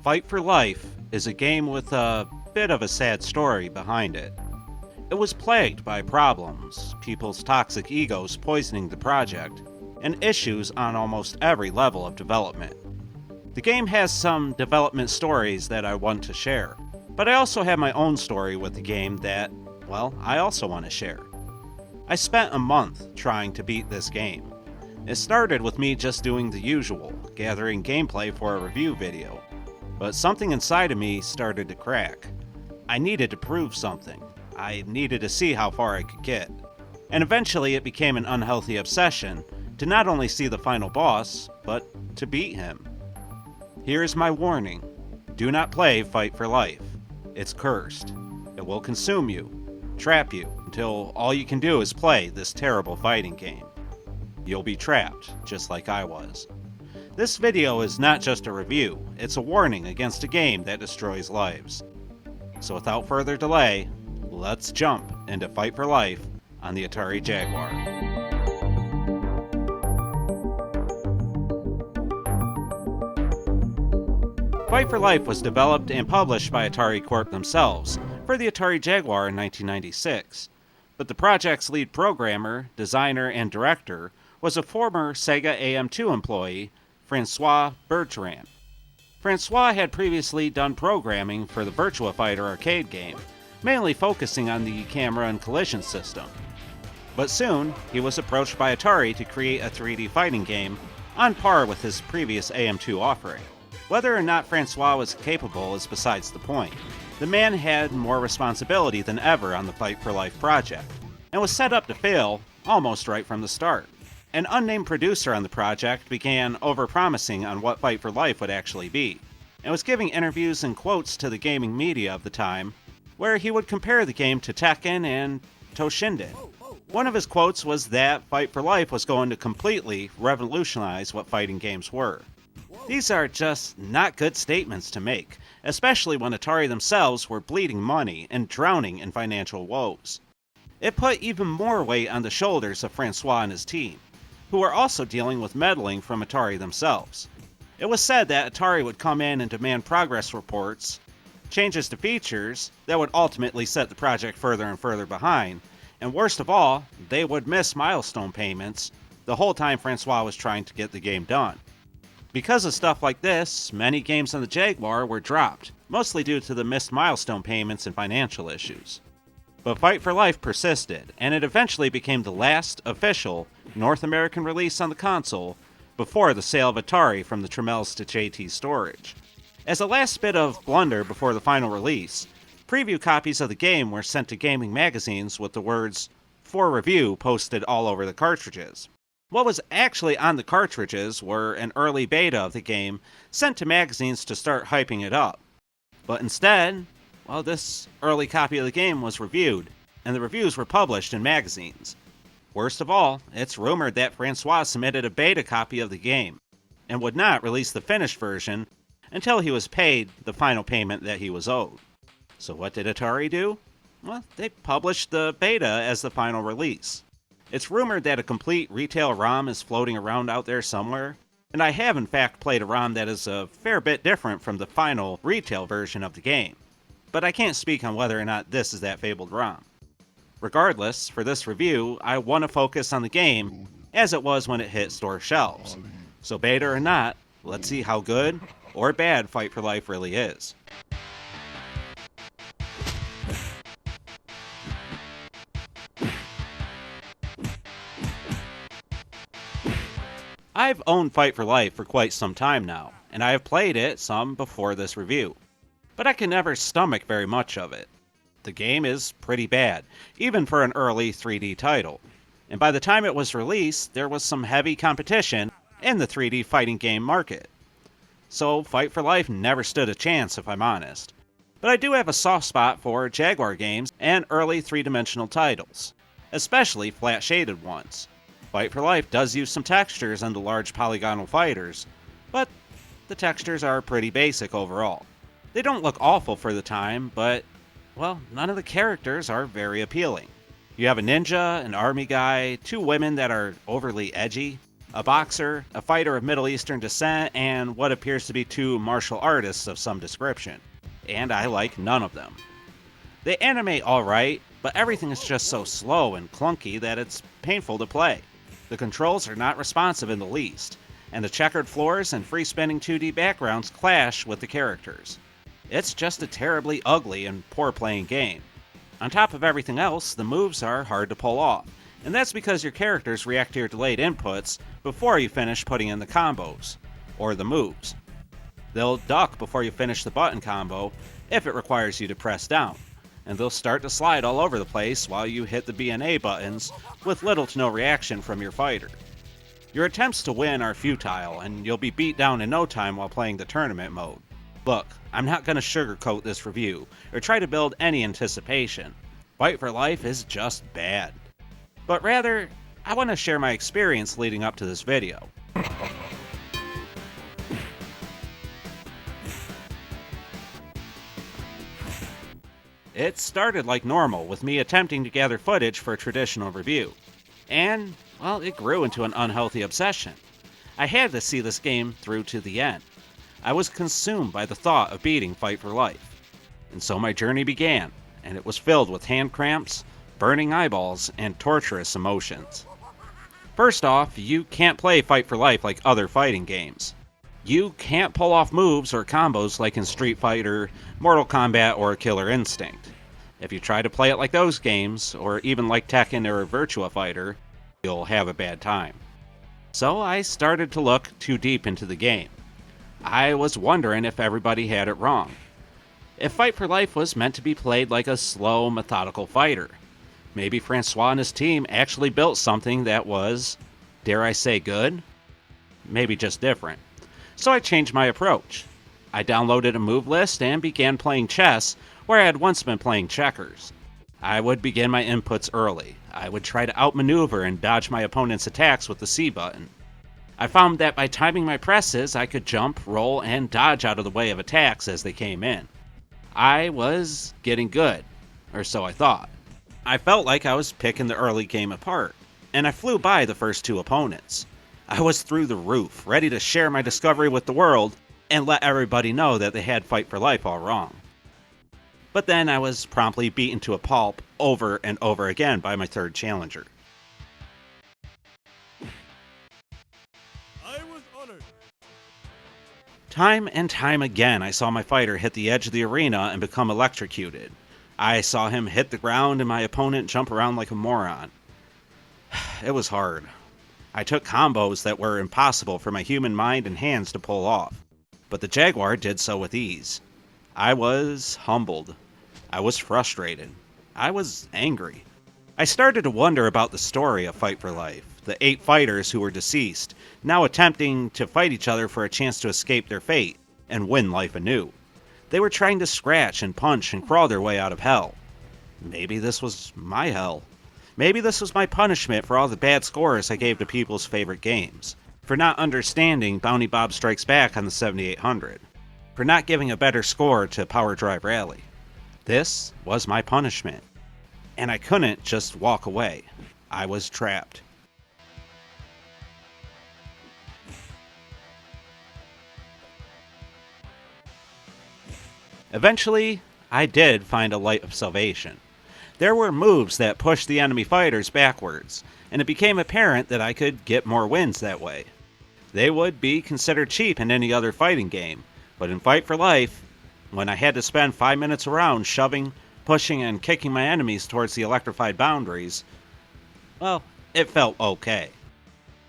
Fight for Life is a game with a bit of a sad story behind it. It was plagued by problems, people's toxic egos poisoning the project, and issues on almost every level of development. The game has some development stories that I want to share, but I also have my own story with the game that, well, I also want to share. I spent a month trying to beat this game. It started with me just doing the usual, gathering gameplay for a review video. But something inside of me started to crack. I needed to prove something. I needed to see how far I could get. And eventually it became an unhealthy obsession to not only see the final boss, but to beat him. Here is my warning. Do not play Fight for Life. It's cursed. It will consume you, trap you, until all you can do is play this terrible fighting game. You'll be trapped, just like I was. This video is not just a review, it's a warning against a game that destroys lives. So without further delay, let's jump into Fight for Life on the Atari Jaguar. Fight for Life was developed and published by Atari Corp themselves for the Atari Jaguar in 1996, but the project's lead programmer, designer, and director was a former Sega AM2 employee, Francois Bertrand. Francois had previously done programming for the Virtua Fighter arcade game, mainly focusing on the camera and collision system. But soon, he was approached by Atari to create a 3D fighting game on par with his previous AM2 offering. Whether or not Francois was capable is besides the point. The man had more responsibility than ever on the Fight for Life project, and was set up to fail almost right from the start. An unnamed producer on the project began overpromising on what Fight for Life would actually be, and was giving interviews and quotes to the gaming media of the time, where he would compare the game to Tekken and Toshinden. One of his quotes was that Fight for Life was going to completely revolutionize what fighting games were. These are just not good statements to make, especially when Atari themselves were bleeding money and drowning in financial woes. It put even more weight on the shoulders of Francois and his team, who were also dealing with meddling from Atari themselves. It was said that Atari would come in and demand progress reports, changes to features that would ultimately set the project further and further behind, and worst of all, they would miss milestone payments the whole time Francois was trying to get the game done. Because of stuff like this, many games on the Jaguar were dropped, mostly due to the missed milestone payments and financial issues. But Fight for Life persisted, and it eventually became the last official North American release on the console before the sale of Atari from the Tramiels to JT storage. As a last bit of blunder before the final release, preview copies of the game were sent to gaming magazines with the words, "For review," posted all over the cartridges. What was actually on the cartridges were an early beta of the game sent to magazines to start hyping it up. But instead, well, this early copy of the game was reviewed, and the reviews were published in magazines. Worst of all, it's rumored that Francois submitted a beta copy of the game, and would not release the finished version until he was paid the final payment that he was owed. So what did Atari do? Well, they published the beta as the final release. It's rumored that a complete retail ROM is floating around out there somewhere, and I have in fact played a ROM that is a fair bit different from the final retail version of the game. But I can't speak on whether or not this is that fabled ROM. Regardless, for this review, I want to focus on the game as it was when it hit store shelves. So beta or not, let's see how good or bad Fight for Life really is. I've owned Fight for Life for quite some time now, and I have played it some before this review, but I can never stomach very much of it. The game is pretty bad, even for an early 3D title, and by the time it was released, there was some heavy competition in the 3D fighting game market. So Fight for Life never stood a chance, if I'm honest. But I do have a soft spot for Jaguar games and early three-dimensional titles, especially flat-shaded ones. Fight for Life does use some textures on the large polygonal fighters, but the textures are pretty basic overall. They don't look awful for the time, but, well, none of the characters are very appealing. You have a ninja, an army guy, two women that are overly edgy, a boxer, a fighter of Middle Eastern descent, and what appears to be two martial artists of some description. And I like none of them. They animate alright, but everything is just so slow and clunky that it's painful to play. The controls are not responsive in the least, and the checkered floors and free-spinning 2D backgrounds clash with the characters. It's just a terribly ugly and poor-playing game. On top of everything else, the moves are hard to pull off, and that's because your characters react to your delayed inputs before you finish putting in the combos, or the moves. They'll duck before you finish the button combo if it requires you to press down, and they'll start to slide all over the place while you hit the B and A buttons with little to no reaction from your fighter. Your attempts to win are futile, and you'll be beat down in no time while playing the tournament mode. Look, I'm not going to sugarcoat this review, or try to build any anticipation. Fight for Life is just bad. But rather, I want to share my experience leading up to this video. It started like normal, with me attempting to gather footage for a traditional review. And, well, it grew into an unhealthy obsession. I had to see this game through to the end. I was consumed by the thought of beating Fight for Life. And so my journey began, and it was filled with hand cramps, burning eyeballs, and torturous emotions. First off, you can't play Fight for Life like other fighting games. You can't pull off moves or combos like in Street Fighter, Mortal Kombat, or Killer Instinct. If you try to play it like those games, or even like Tekken or Virtua Fighter, you'll have a bad time. So I started to look too deep into the game. I was wondering if everybody had it wrong. If Fight for Life was meant to be played like a slow, methodical fighter, maybe Francois and his team actually built something that was, dare I say, good? Maybe just different. So I changed my approach. I downloaded a move list and began playing chess where I had once been playing checkers. I would begin my inputs early. I would try to outmaneuver and dodge my opponent's attacks with the C button. I found that by timing my presses, I could jump, roll, and dodge out of the way of attacks as they came in. I was getting good, or so I thought. I felt like I was picking the early game apart, and I flew by the first two opponents. I was through the roof, ready to share my discovery with the world and let everybody know that they had Fight for Life all wrong. But then I was promptly beaten to a pulp over and over again by my third challenger. Time and time again, I saw my fighter hit the edge of the arena and become electrocuted. I saw him hit the ground and my opponent jump around like a moron. It was hard. I took combos that were impossible for my human mind and hands to pull off, but the Jaguar did so with ease. I was humbled. I was frustrated. I was angry. I started to wonder about the story of Fight for Life, the 8 fighters who were deceased, now attempting to fight each other for a chance to escape their fate and win life anew. They were trying to scratch and punch and crawl their way out of hell. Maybe this was my hell. Maybe this was my punishment for all the bad scores I gave to people's favorite games, for not understanding Bounty Bob Strikes Back on the 7800, for not giving a better score to Power Drive Rally. This was my punishment, and I couldn't just walk away. I was trapped. Eventually, I did find a light of salvation. There were moves that pushed the enemy fighters backwards, and it became apparent that I could get more wins that way. They would be considered cheap in any other fighting game, but in Fight for Life, when I had to spend 5 minutes around shoving, pushing, and kicking my enemies towards the electrified boundaries, well, it felt okay.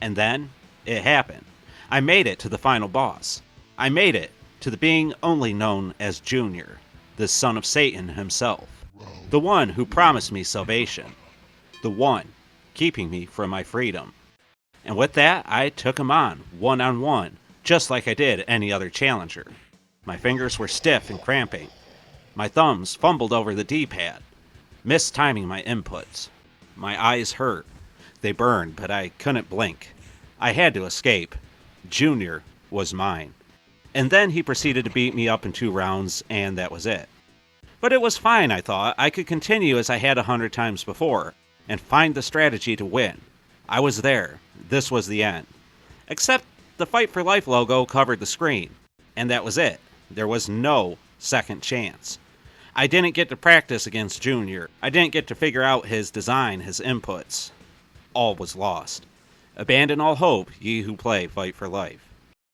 And then, it happened. I made it to the final boss. I made it to the being only known as Junior, the son of Satan himself. The one who promised me salvation. The one keeping me from my freedom. And with that, I took him on, one-on-one, just like I did any other challenger. My fingers were stiff and cramping. My thumbs fumbled over the D-pad, mistiming my inputs. My eyes hurt. They burned, but I couldn't blink. I had to escape. Junior was mine. And then he proceeded to beat me up in 2 rounds, and that was it. But it was fine, I thought. I could continue as I had 100 times before, and find the strategy to win. I was there. This was the end. Except the Fight for Life logo covered the screen, and that was it. There was no second chance. I didn't get to practice against Junior. I didn't get to figure out his design, his inputs. All was lost. Abandon all hope, ye who play Fight for Life.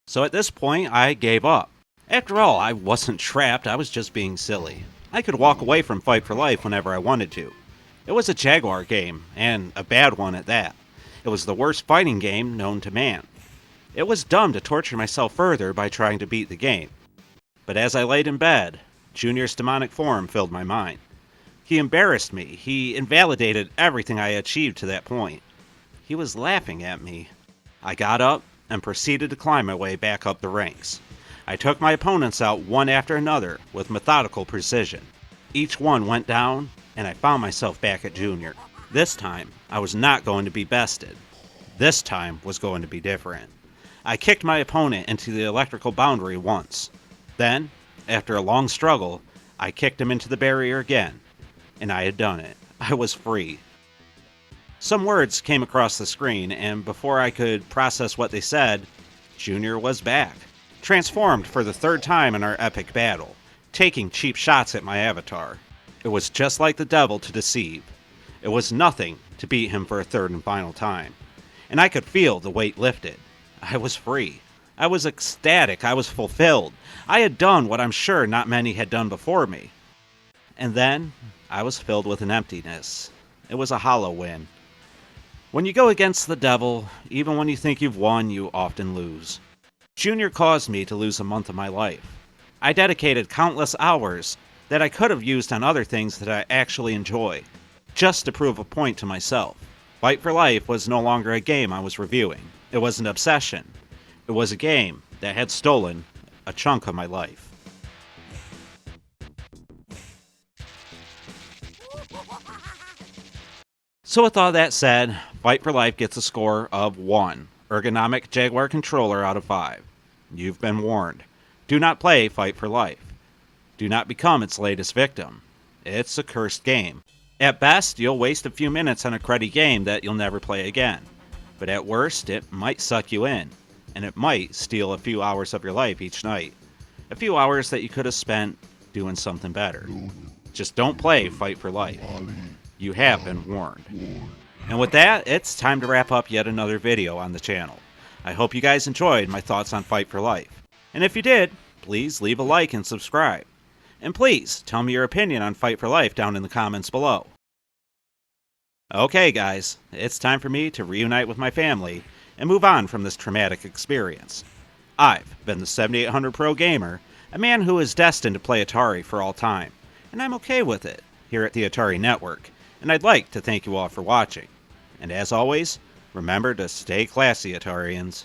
So at this point, I gave up. After all, I wasn't trapped, I was just being silly. I could walk away from Fight for Life whenever I wanted to. It was a Jaguar game, and a bad one at that. It was the worst fighting game known to man. It was dumb to torture myself further by trying to beat the game. But as I laid in bed, Junior's demonic form filled my mind. He embarrassed me. He invalidated everything I achieved to that point. He was laughing at me. I got up and proceeded to climb my way back up the ranks. I took my opponents out one after another with methodical precision. Each one went down, and I found myself back at Junior. This time, I was not going to be bested. This time was going to be different. I kicked my opponent into the electrical boundary once. Then, after a long struggle, I kicked him into the barrier again, and I had done it. I was free. Some words came across the screen, and before I could process what they said, Junior was back, transformed for the 3rd time in our epic battle, taking cheap shots at my avatar. It was just like the devil to deceive. It was nothing to beat him for a 3rd and final time, and I could feel the weight lifted. I was free. I was ecstatic. I was fulfilled. I had done what I'm sure not many had done before me. And then, I was filled with an emptiness. It was a hollow win. When you go against the devil, even when you think you've won, you often lose. Junior caused me to lose a month of my life. I dedicated countless hours that I could have used on other things that I actually enjoy, just to prove a point to myself. Fight for Life was no longer a game I was reviewing. It was an obsession. It was a game that had stolen a chunk of my life. So with all that said, Fight for Life gets a score of 1 ergonomic Jaguar controller out of 5. You've been warned. Do not play Fight for Life. Do not become its latest victim. It's a cursed game. At best, you'll waste a few minutes on a cruddy game that you'll never play again. But at worst, it might suck you in, and it might steal a few hours of your life each night. A few hours that you could have spent doing something better. Just don't play Fight for Life. You have been warned. And with that, it's time to wrap up yet another video on the channel. I hope you guys enjoyed my thoughts on Fight for Life. And if you did, please leave a like and subscribe. And please tell me your opinion on Fight for Life down in the comments below. Okay guys, it's time for me to reunite with my family and move on from this traumatic experience. I've been the 7800 Pro Gamer, a man who is destined to play Atari for all time, and I'm okay with it here at the Atari Network, and I'd like to thank you all for watching. And as always, remember to stay classy, Atarians.